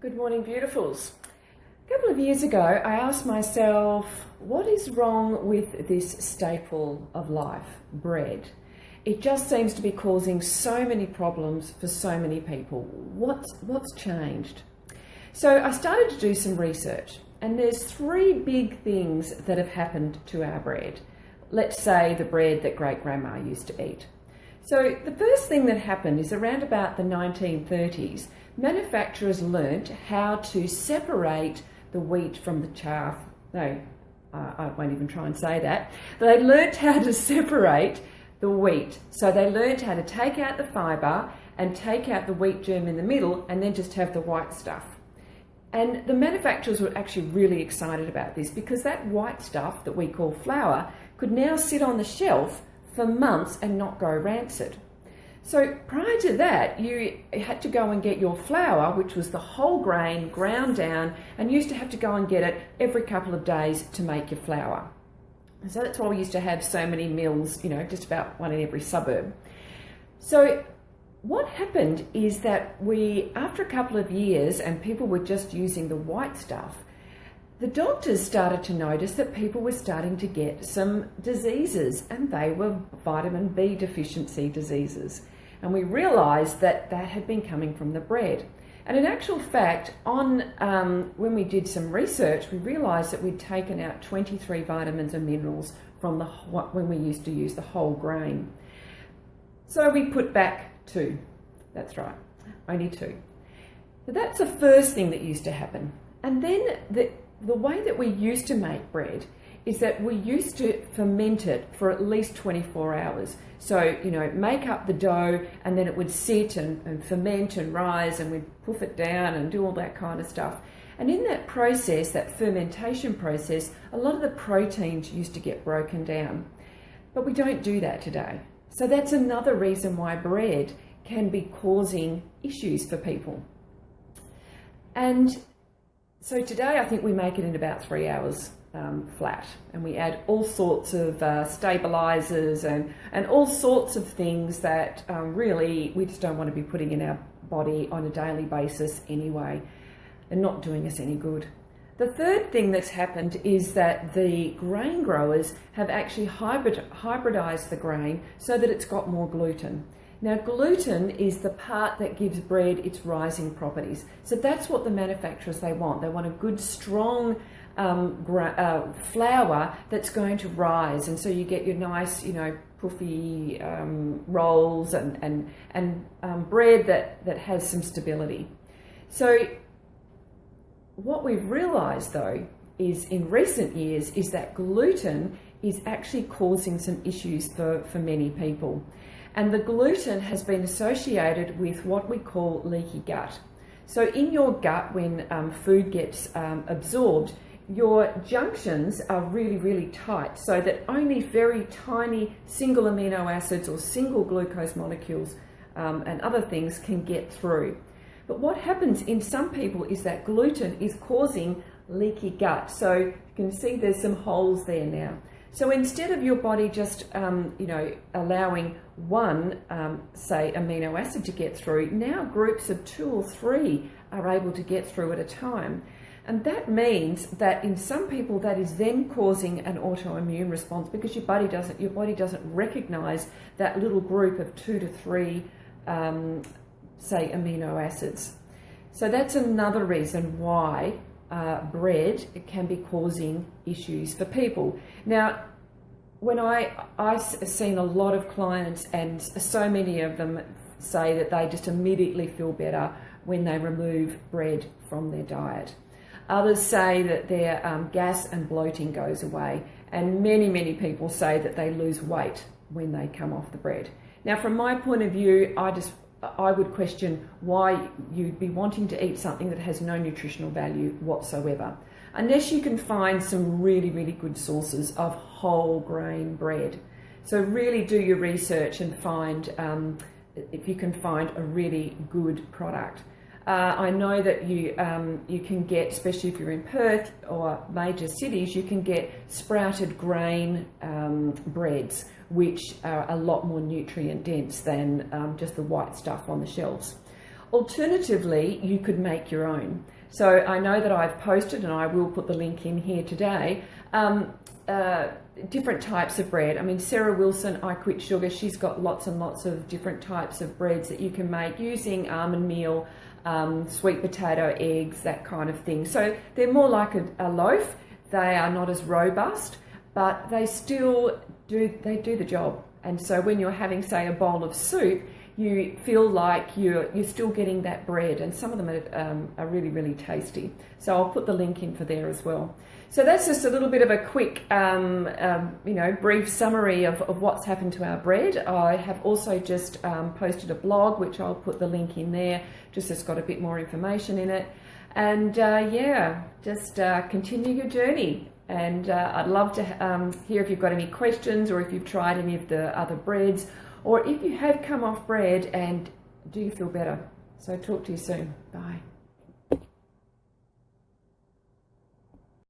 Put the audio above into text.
Good morning, beautifuls. A couple of years ago, I asked myself, what is wrong with this staple of life, bread? It just seems to be causing so many problems for so many people. What's changed? So I started to do some research, and there's three big things that have happened to our bread. Let's say the bread that great-grandma used to eat. So the first thing that happened is around about the 1930s, manufacturers learnt how to separate the wheat from the chaff. No, I won't even try and say that. They learnt how to separate the wheat. So they learnt how to take out the fibre and take out the wheat germ in the middle and then just have the white stuff. And the manufacturers were actually really excited about this because that white stuff that we call flour could now sit on the shelf for months and not go rancid. So prior to that, you had to go and get your flour, which was the whole grain ground down, and you used to have to go and get it every couple of days to make your flour. And so that's why we used to have so many mills, just about one in every suburb. So what happened is that after a couple of years and people were just using the white stuff, the doctors started to notice that people were starting to get some diseases, and they were vitamin B deficiency diseases. And we realised that that had been coming from the bread. And in actual fact, when we did some research, we realised that we'd taken out 23 vitamins and minerals from when we used to use the whole grain. So we put back 2. That's right, only 2. So that's the first thing that used to happen. And then the way that we used to make bread is that we used to ferment it for at least 24 hours. So, make up the dough and then it would sit and ferment and rise, and we'd poof it down and do all that kind of stuff. And in that process, that fermentation process, a lot of the proteins used to get broken down. But we don't do that today. So that's another reason why bread can be causing issues for people. And so today I think we make it in about 3 hours flat, and we add all sorts of stabilizers and all sorts of things that really we just don't want to be putting in our body on a daily basis anyway, and not doing us any good. The third thing that's happened is that the grain growers have actually hybridized the grain so that it's got more gluten. Now, gluten is the part that gives bread its rising properties. So that's what the manufacturers, they want. They want a good, strong flour that's going to rise. And so you get your nice, puffy rolls and bread that has some stability. So what we've realised, though, is in recent years is that gluten is actually causing some issues for many people. And the gluten has been associated with what we call leaky gut. So in your gut, when food gets absorbed, your junctions are really, really tight, so that only very tiny single amino acids or single glucose molecules and other things can get through. But what happens in some people is that gluten is causing leaky gut. So you can see there's some holes there now. So instead of your body just, allowing one, say, amino acid to get through, now groups of 2 or 3 are able to get through at a time. And that means that in some people that is then causing an autoimmune response because your body doesn't recognize that little group of 2 to 3, say, amino acids. So that's another reason why bread can be causing issues for people. Now, when I've seen a lot of clients, and so many of them say that they just immediately feel better when they remove bread from their diet. Others say that their gas and bloating goes away, and many people say that they lose weight when they come off the bread. Now, from my point of view, I would question why you'd be wanting to eat something that has no nutritional value whatsoever, unless you can find some really, really good sources of whole grain bread. So really do your research and find if you can find a really good product. I know that you can get, especially if you're in Perth or major cities, you can get sprouted grain breads, which are a lot more nutrient dense than just the white stuff on the shelves. Alternatively, you could make your own. So I know that I've posted, and I will put the link in here today, different types of bread. I mean, Sarah Wilson, I Quit Sugar, she's got lots and lots of different types of breads that you can make using almond meal, sweet potato, eggs, that kind of thing. So they're more like a loaf. They are not as robust, but they still do the job. And so when you're having, say, a bowl of soup, you feel like you're still getting that bread, and some of them are really, really tasty. So I'll put the link in for there as well. So that's just a little bit of a quick, brief summary of what's happened to our bread. I have also just posted a blog, which I'll put the link in there, just it's got a bit more information in it. And just continue your journey. And I'd love to hear if you've got any questions, or if you've tried any of the other breads, or if you have come off bread and do you feel better. So talk to you soon. Bye.